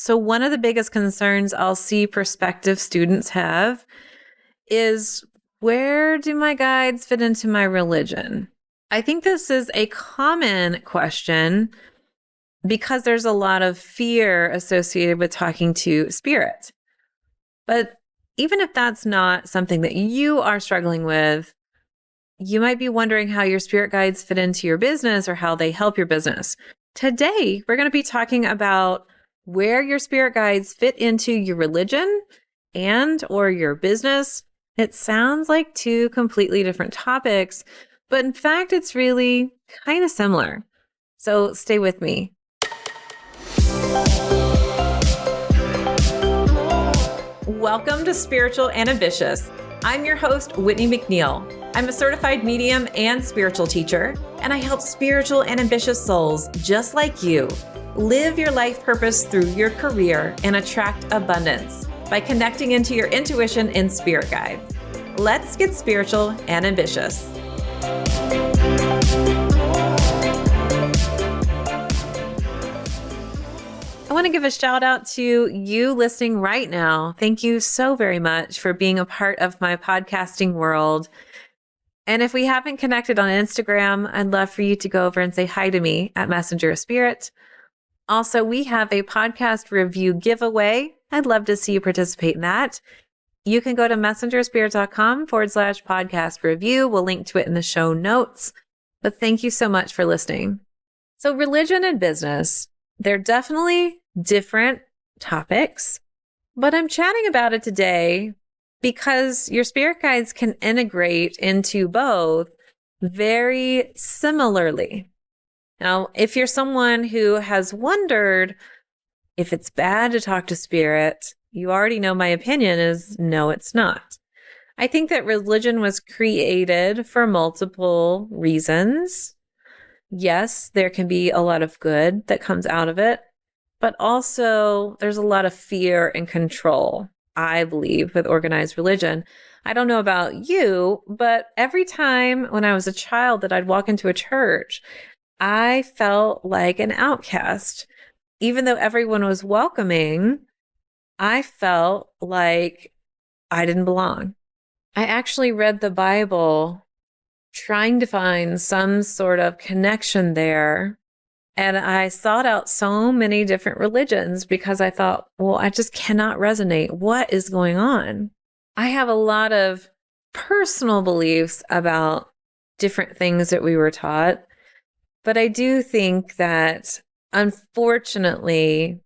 So one of the biggest concerns I'll see prospective students have is, where do my guides fit into my religion? I think this is a common question because there's a lot of fear associated with talking to spirit. But even if that's not something that you are struggling with, you might be wondering how your spirit guides fit into your business or how they help your business. Today, we're going to be talking about where your spirit guides fit into your religion and or your business. It sounds like two completely different topics, but in fact, it's really kind of similar. So stay with me. Welcome to Spiritual and Ambitious. I'm your host, Whitney McNeil. I'm a certified medium and spiritual teacher, and I help spiritual and ambitious souls just like you live your life purpose through your career and attract abundance by connecting into your intuition and spirit guides. Let's get spiritual and ambitious. I want to give a shout out to you listening right now. Thank you so very much for being a part of my podcasting world. And if we haven't connected on Instagram, I'd love for you to go over and say hi to me at Messenger of Spirit. Also, we have a podcast review giveaway. I'd love to see you participate in that. You can go to messengerspirit.com/podcast review. We'll link to it in the show notes. But thank you so much for listening. So religion and business, they're definitely different topics, but I'm chatting about it today because your spirit guides can integrate into both very similarly. Now, if you're someone who has wondered if it's bad to talk to spirit, you already know my opinion is no, it's not. I think that religion was created for multiple reasons. Yes, there can be a lot of good that comes out of it, but also there's a lot of fear and control, I believe, with organized religion. I don't know about you, but every time when I was a child that I'd walk into a church, I felt like an outcast. Even though everyone was welcoming, I felt like I didn't belong. I actually read the Bible trying to find some sort of connection there. And I sought out so many different religions because I thought, well, I just cannot resonate. What is going on? I have a lot of personal beliefs about different things that we were taught. But I do think that, unfortunately,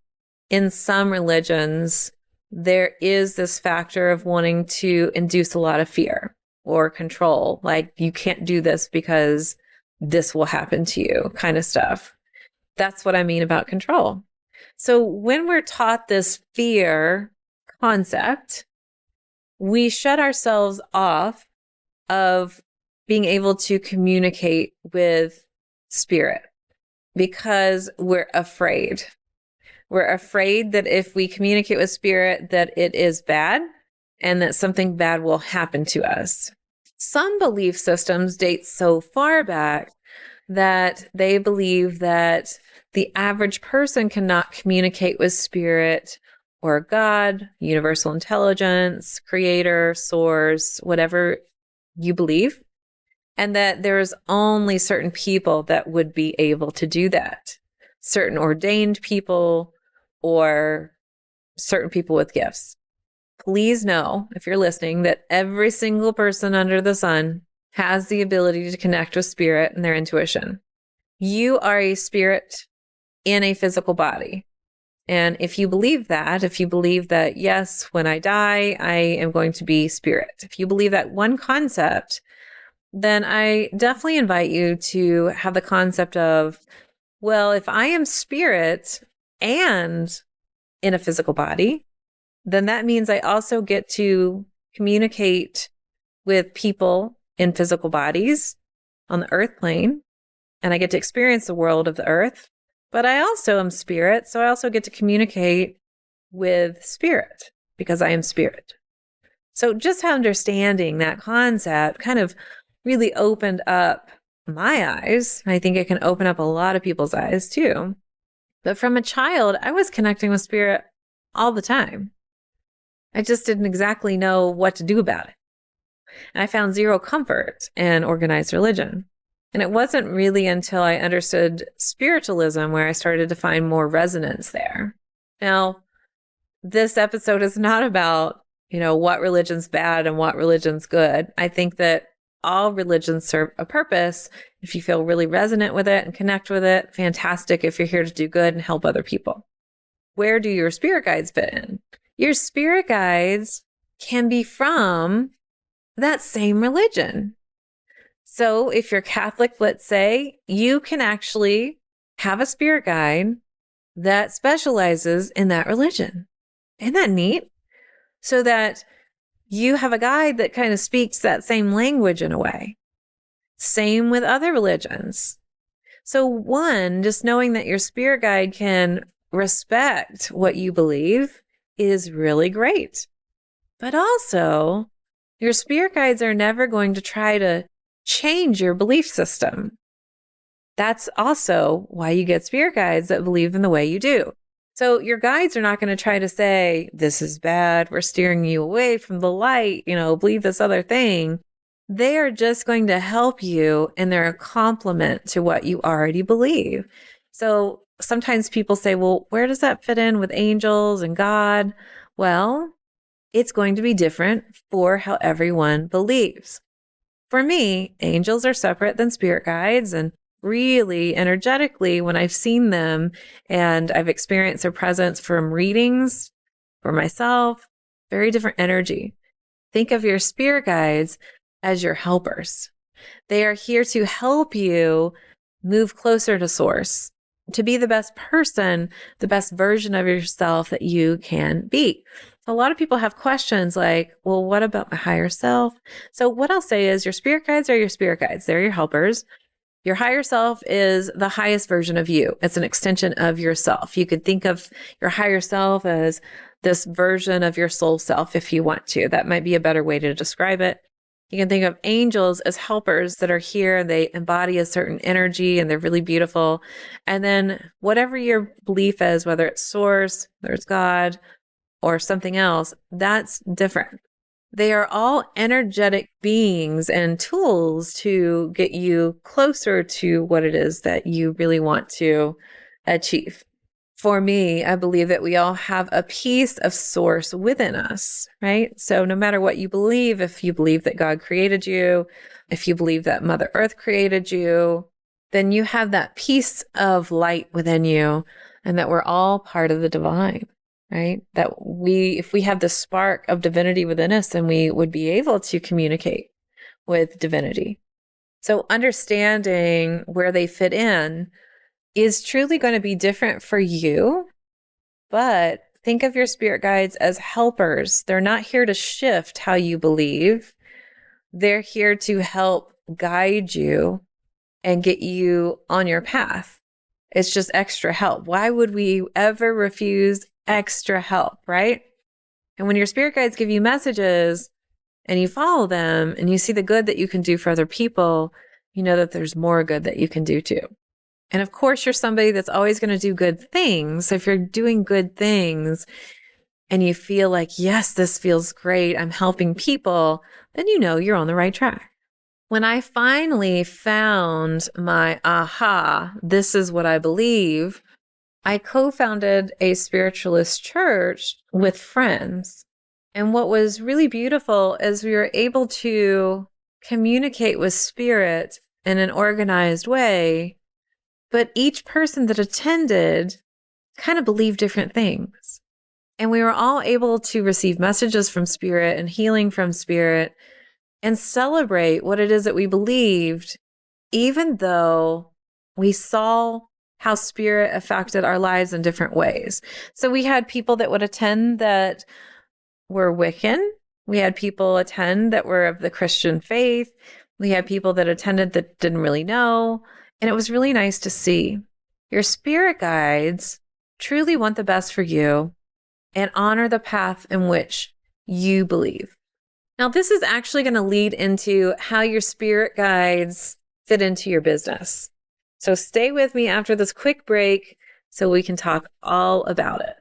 in some religions, there is this factor of wanting to induce a lot of fear or control. Like, you can't do this because this will happen to you, kind of stuff. That's what I mean about control. So when we're taught this fear concept, we shut ourselves off of being able to communicate with spirit because we're afraid. We're afraid that if we communicate with spirit, that it is bad and that something bad will happen to us. Some belief systems date so far back that they believe that the average person cannot communicate with spirit or God, universal intelligence, creator, source, whatever you believe, and that there's only certain people that would be able to do that. Certain ordained people or certain people with gifts. Please know, if you're listening, that every single person under the sun has the ability to connect with spirit and their intuition. You are a spirit in a physical body. And if you believe that, yes, when I die, I am going to be spirit. If you believe that one concept, then I definitely invite you to have the concept of, well, if I am spirit and in a physical body, then that means I also get to communicate with people in physical bodies on the earth plane, and I get to experience the world of the earth, but I also am spirit, so I also get to communicate with spirit because I am spirit. So just understanding that concept kind of really opened up my eyes. I think it can open up a lot of people's eyes too. But from a child, I was connecting with spirit all the time. I just didn't exactly know what to do about it. And I found zero comfort in organized religion. And it wasn't really until I understood spiritualism where I started to find more resonance there. Now, this episode is not about, what religion's bad and what religion's good. I think that all religions serve a purpose. If you feel really resonant with it and connect with it, fantastic. If you're here to do good and help other people. Where do your spirit guides fit in? Your spirit guides can be from that same religion. So if you're Catholic, let's say, you can actually have a spirit guide that specializes in that religion. Isn't that neat? So that you have a guide that kind of speaks that same language in a way. Same with other religions. So one, just knowing that your spirit guide can respect what you believe is really great. But also, your spirit guides are never going to try to change your belief system. That's also why you get spirit guides that believe in the way you do. So your guides are not going to try to say, this is bad, we're steering you away from the light, believe this other thing. They are just going to help you, and they're a complement to what you already believe. So sometimes people say, well, where does that fit in with angels and God? Well, it's going to be different for how everyone believes. For me, angels are separate than spirit guides, and really energetically, when I've seen them and I've experienced their presence from readings for myself, very different energy. Think of your spirit guides as your helpers. They are here to help you move closer to source, to be the best person, the best version of yourself that you can be. A lot of people have questions like, well, what about my higher self? So what I'll say is your spirit guides are your spirit guides. They're your helpers. Your higher self is the highest version of you. It's an extension of yourself. You could think of your higher self as this version of your soul self if you want to. That might be a better way to describe it. You can think of angels as helpers that are here and they embody a certain energy and they're really beautiful. And then whatever your belief is, whether it's source, whether it's God or something else, that's different. They are all energetic beings and tools to get you closer to what it is that you really want to achieve. For me, I believe that we all have a piece of source within us, right? So no matter what you believe, if you believe that God created you, if you believe that Mother Earth created you, then you have that piece of light within you and that we're all part of the divine. Right? That if we have the spark of divinity within us, then we would be able to communicate with divinity. So understanding where they fit in is truly going to be different for you, but think of your spirit guides as helpers. They're not here to shift how you believe. They're here to help guide you and get you on your path. It's just extra help. Why would we ever refuse extra help, right? And when your spirit guides give you messages and you follow them and you see the good that you can do for other people, you know that there's more good that you can do too. And of course, you're somebody that's always going to do good things. So if you're doing good things and you feel like, yes, this feels great, I'm helping people, then you know you're on the right track. When I finally found my aha, this is what I believe, I co-founded a spiritualist church with friends. And what was really beautiful is we were able to communicate with spirit in an organized way, but each person that attended kind of believed different things. And we were all able to receive messages from spirit and healing from spirit and celebrate what it is that we believed, even though we saw how spirit affected our lives in different ways. So we had people that would attend that were Wiccan. We had people attend that were of the Christian faith. We had people that attended that didn't really know. And it was really nice to see. Your spirit guides truly want the best for you and honor the path in which you believe. Now, this is actually going to lead into how your spirit guides fit into your business. So stay with me after this quick break so we can talk all about it.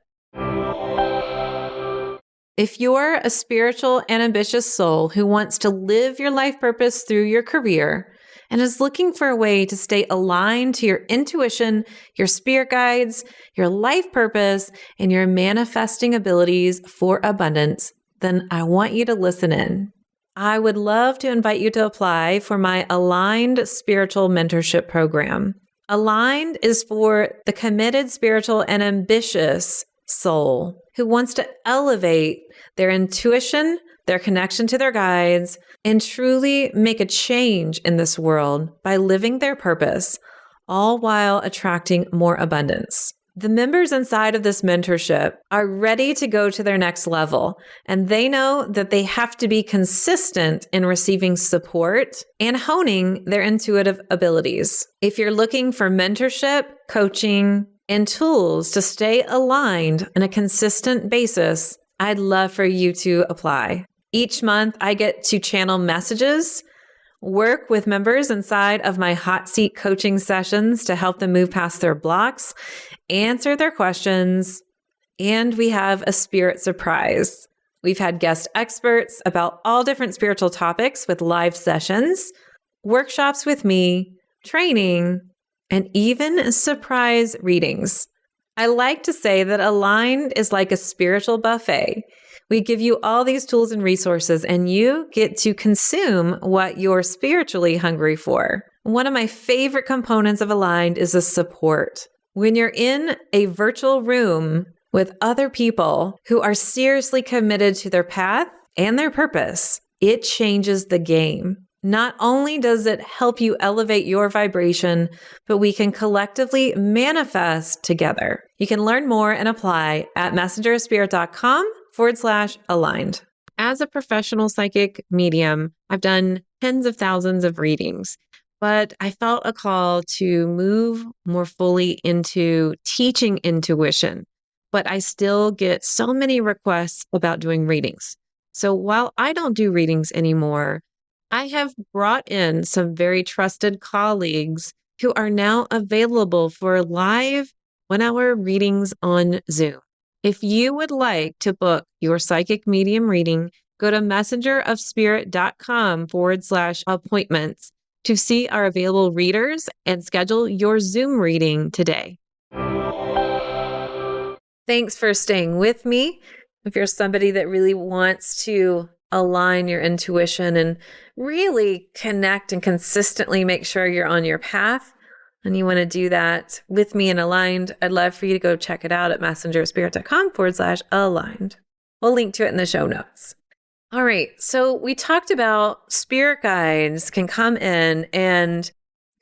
If you're a spiritual and ambitious soul who wants to live your life purpose through your career and is looking for a way to stay aligned to your intuition, your spirit guides, your life purpose, and your manifesting abilities for abundance, then I want you to listen in. I would love to invite you to apply for my Aligned Spiritual Mentorship Program. Aligned is for the committed, spiritual, and ambitious soul who wants to elevate their intuition, their connection to their guides, and truly make a change in this world by living their purpose, all while attracting more abundance. The members inside of this mentorship are ready to go to their next level, and they know that they have to be consistent in receiving support and honing their intuitive abilities. If you're looking for mentorship, coaching, and tools to stay aligned on a consistent basis, I'd love for you to apply. Each month, I get to channel messages, work with members inside of my hot seat coaching sessions to help them move past their blocks, answer their questions, and we have a spirit surprise. We've had guest experts about all different spiritual topics with live sessions, workshops with me, training, and even surprise readings. I like to say that Aligned is like a spiritual buffet. We give you all these tools and resources, and you get to consume what you're spiritually hungry for. One of my favorite components of Aligned is the support. When you're in a virtual room with other people who are seriously committed to their path and their purpose, it changes the game. Not only does it help you elevate your vibration, but we can collectively manifest together. You can learn more and apply at messengerspirit.com/aligned. As a professional psychic medium, I've done tens of thousands of readings, but I felt a call to move more fully into teaching intuition. But I still get so many requests about doing readings. So while I don't do readings anymore, I have brought in some very trusted colleagues who are now available for live 1-hour readings on Zoom. If you would like to book your psychic medium reading, go to messengerofspirit.com/appointments to see our available readers and schedule your Zoom reading today. Thanks for staying with me. If you're somebody that really wants to align your intuition and really connect and consistently make sure you're on your path, and you want to do that with me and Aligned, I'd love for you to go check it out at messengerspirit.com/aligned. We'll link to it in the show notes. All right. So we talked about spirit guides can come in and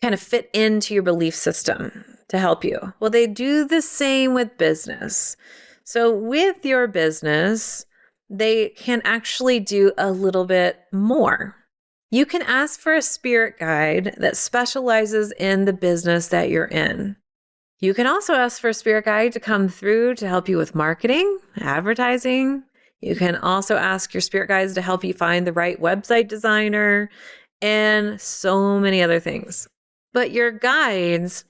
kind of fit into your belief system to help you. Well, they do the same with business. So with your business, they can actually do a little bit more. You can ask for a spirit guide that specializes in the business that you're in. You can also ask for a spirit guide to come through to help you with marketing, advertising. You can also ask your spirit guides to help you find the right website designer and so many other things. But your guides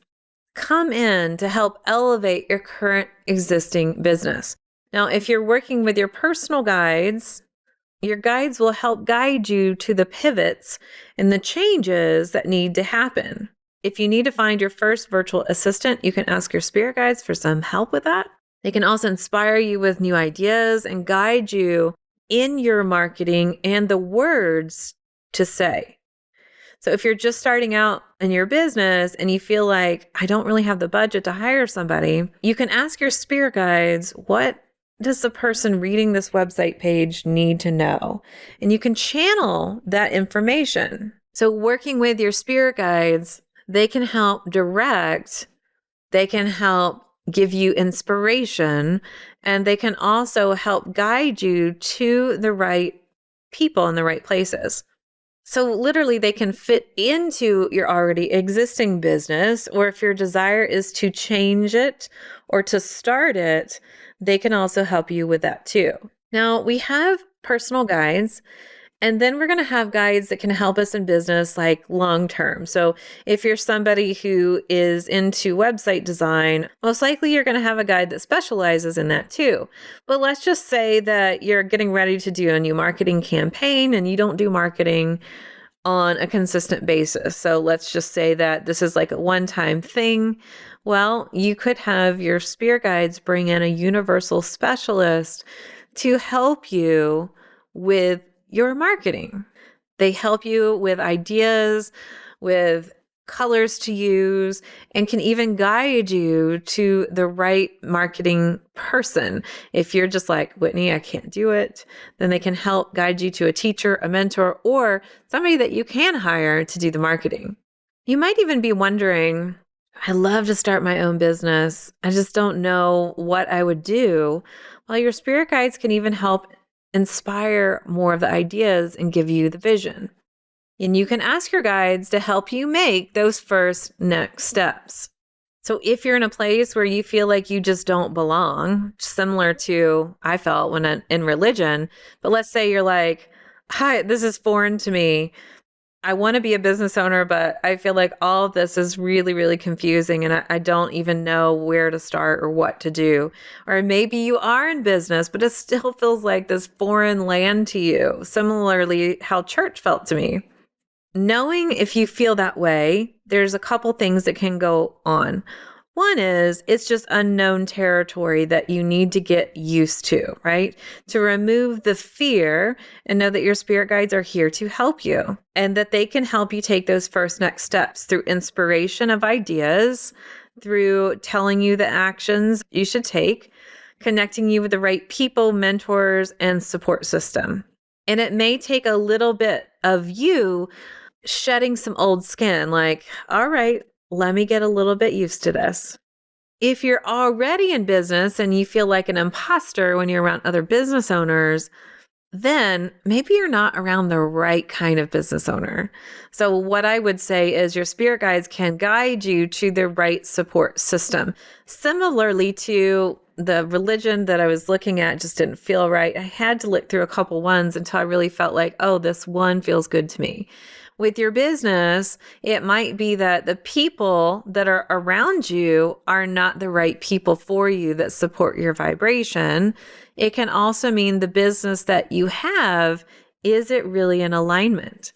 come in to help elevate your current existing business. Now, if you're working with your personal guides, your guides will help guide you to the pivots and the changes that need to happen. If you need to find your first virtual assistant, you can ask your spirit guides for some help with that. They can also inspire you with new ideas and guide you in your marketing and the words to say. So if you're just starting out in your business and you feel like, I don't really have the budget to hire somebody, you can ask your spirit guides, what does the person reading this website page need to know? And you can channel that information. So working with your spirit guides, they can help direct, they can help give you inspiration, and they can also help guide you to the right people in the right places. So literally they can fit into your already existing business, or if your desire is to change it or to start it, they can also help you with that too. Now we have personal guides, And then we're going to have guides that can help us in business like long term. So if you're somebody who is into website design, most likely you're going to have a guide that specializes in that too. But let's just say that you're getting ready to do a new marketing campaign and you don't do marketing on a consistent basis. So let's just say that this is like a one-time thing. Well, you could have your spirit guides bring in a universal specialist to help you with your marketing. They help you with ideas, with colors to use, and can even guide you to the right marketing person. If you're just like, Whitney, I can't do it, then they can help guide you to a teacher, a mentor, or somebody that you can hire to do the marketing. You might even be wondering, I love to start my own business. I just don't know what I would do. Well, your spirit guides can even help inspire more of the ideas and give you the vision. And you can ask your guides to help you make those first next steps. So if you're in a place where you feel like you just don't belong, similar to I felt when in religion, but let's say you're like, hi, this is foreign to me. I want to be a business owner, but I feel like all of this is really, really confusing and I don't even know where to start or what to do. Or maybe you are in business, but it still feels like this foreign land to you. Similarly, how church felt to me. Knowing if you feel that way, there's a couple things that can go on. One is it's just unknown territory that you need to get used to, right? To remove the fear and know that your spirit guides are here to help you and that they can help you take those first next steps through inspiration of ideas, through telling you the actions you should take, connecting you with the right people, mentors, and support system. And it may take a little bit of you shedding some old skin, like, all right, let me get a little bit used to this. If you're already in business and you feel like an imposter when you're around other business owners, then maybe you're not around the right kind of business owner. So what I would say is your spirit guides can guide you to the right support system. Similarly to the religion that I was looking at just didn't feel right. I had to look through a couple ones until I really felt like, oh, this one feels good to me. With your business, it might be that the people that are around you are not the right people for you that support your vibration. It can also mean the business that you have, is it really in alignment?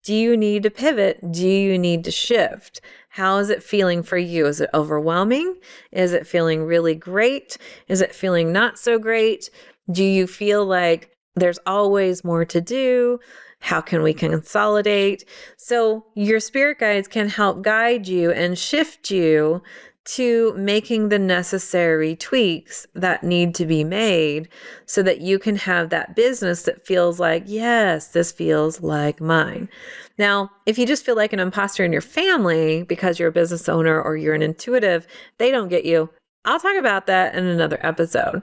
Do you need to pivot? Do you need to shift? How is it feeling for you? Is it overwhelming? Is it feeling really great? Is it feeling not so great? Do you feel like there's always more to do? How can we consolidate? So your spirit guides can help guide you and shift you to making the necessary tweaks that need to be made so that you can have that business that feels like, yes, this feels like mine. Now, if you just feel like an imposter in your family because you're a business owner or you're an intuitive, they don't get you. I'll talk about that in another episode.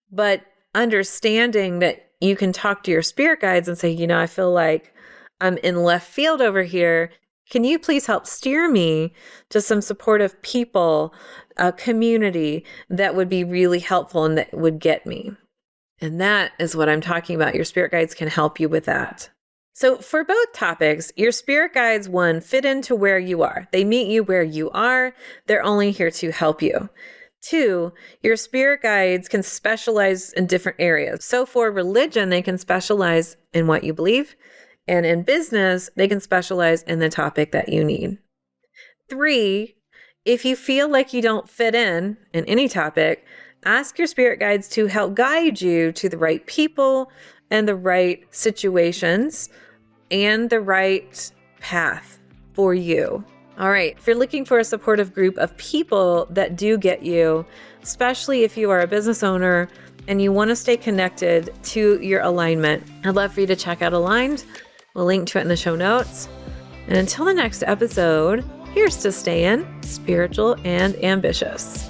But understanding that you can talk to your spirit guides and say, I feel like I'm in left field over here. Can you please help steer me to some supportive people, a community that would be really helpful and that would get me? And that is what I'm talking about. Your spirit guides can help you with that. So for both topics, your spirit guides, one, fit into where you are. They meet you where you are. They're only here to help you. Two, your spirit guides can specialize in different areas. So for religion, they can specialize in what you believe. And in business, they can specialize in the topic that you need. Three, if you feel like you don't fit in any topic, ask your spirit guides to help guide you to the right people and the right situations and the right path for you. All right, if you're looking for a supportive group of people that do get you, especially if you are a business owner and you want to stay connected to your alignment, I'd love for you to check out Aligned. We'll link to it in the show notes. And until the next episode, here's to staying spiritual and ambitious.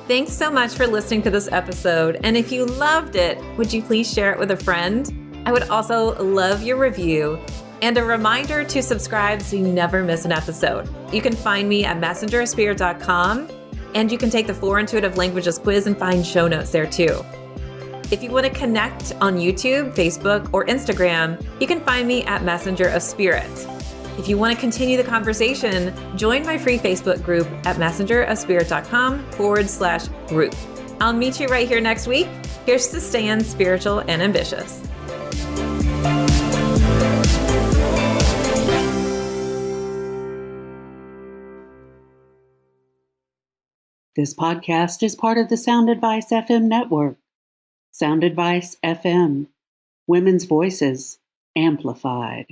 Thanks so much for listening to this episode. And if you loved it, would you please share it with a friend? I would also love your review. And a reminder to subscribe so you never miss an episode. You can find me at messengerofspirit.com, and you can take the 4 Intuitive Languages quiz and find show notes there too. If you want to connect on YouTube, Facebook, or Instagram, you can find me at Messenger of Spirit. If you want to continue the conversation, join my free Facebook group at messengerofspirit.com/group. I'll meet you right here next week. Here's to staying spiritual and ambitious. This podcast is part of the Sound Advice FM network. Sound Advice FM. Women's voices amplified.